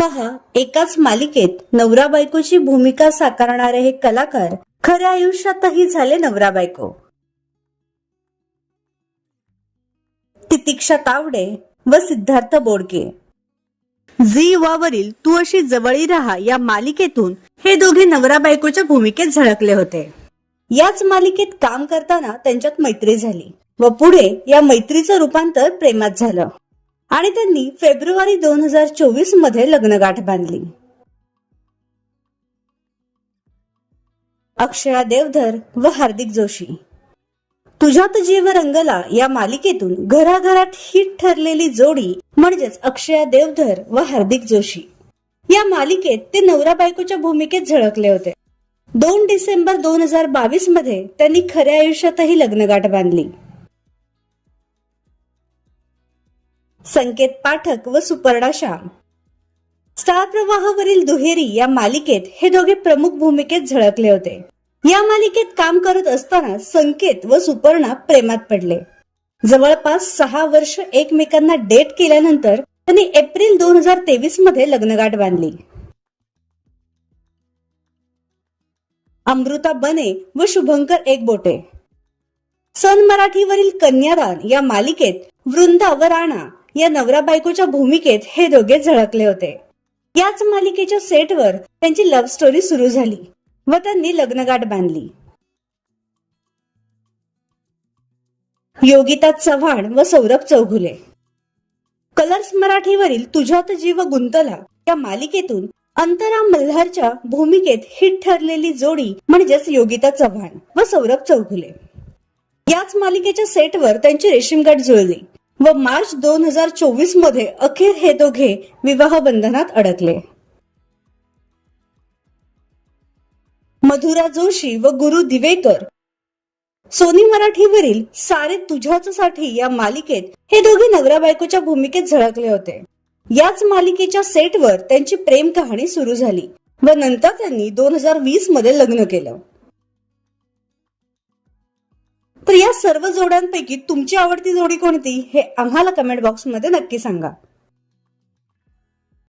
पहा, एकाच मालिकेत नवरा बायकोची भूमिका साकारणारे हे कलाकार खऱ्या आयुष्यातही झाले नवरा बायको. तितिक्षा तावडे व सिद्धार्थ बोडके. झी युवावरील तू अशी जवळी राहा या मालिकेतून हे दोघे नवरा बायकोच्या भूमिकेत झळकले होते. याच मालिकेत काम करताना त्यांच्यात मैत्री झाली व पुढे या मैत्रीचं रूपांतर प्रेमात झालं आणि त्यांनी फेब्रुवारी 2024 मध्ये लग्नगाठ बांधली. अक्षया देवधर व हार्दिक जोशी. तुझ्यात जीव रंगला या मालिकेतून घराघरात हिट ठरलेली जोडी म्हणजेच अक्षया देवधर व हार्दिक जोशी. या मालिकेत ते नवरा बायकोच्या भूमिकेत झळकले होते. 2 डिसेंबर 2022 मध्ये त्यांनी खऱ्या आयुष्यातही लग्नगाठ बांधली. संकेत पाठक व सुपर्णा श्याम. स्टार प्रवाहावरील दुहेरी या मालिकेत हे दोघे प्रमुख भूमिकेत झळकले होते. या मालिकेत काम करत असताना संकेत व सुपर्णा प्रेमात पडले. जवळपास 6 वर्ष एकमेकांना डेट केल्यानंतर त्यांनी एप्रिल 2023 मध्ये लग्नगाठ बांधली. अमृता बने व शुभंकर एकबोटे. सन मराठीवरील कन्यादान या मालिकेत वृंदा व राणा या नवरा बायकोच्या भूमिकेत हे दोघे झळकले होते. याच मालिकेच्या सेटवर त्यांची लव्ह स्टोरी सुरू झाली व त्यांनी लग्नगाठ बांधली. योगिता चव्हाण व सौरभ चौघुले. कलर्स मराठीवरील तुझ्यात जीव गुंतला या मालिकेतून अंतरा मल्हारच्या भूमिकेत हिट ठरलेली जोडी म्हणजेच योगिता चव्हाण व सौरभ चौघुले. याच मालिकेच्या सेटवर त्यांची रेशीमगाठ जुळली व मार्च 2024 मध्ये अखेर हे दोघे विवाह बंधनात अडकले. मधुरा जोशी व गुरु दिवेकर. सोनी मराठीवरील सारे तुझ्याच साठी या मालिकेत हे दोघे नवरा बायकोच्या भूमिकेत झळकले होते. याच मालिकेच्या सेटवर त्यांची प्रेम कहाणी सुरू झाली व नंतर त्यांनी 2020 मध्ये लग्न केलं. तर या सर्व जोड्यांपैकी तुमची आवडती जोडी कोणती हे आम्हाला कमेंट बॉक्समध्ये नक्की सांगा.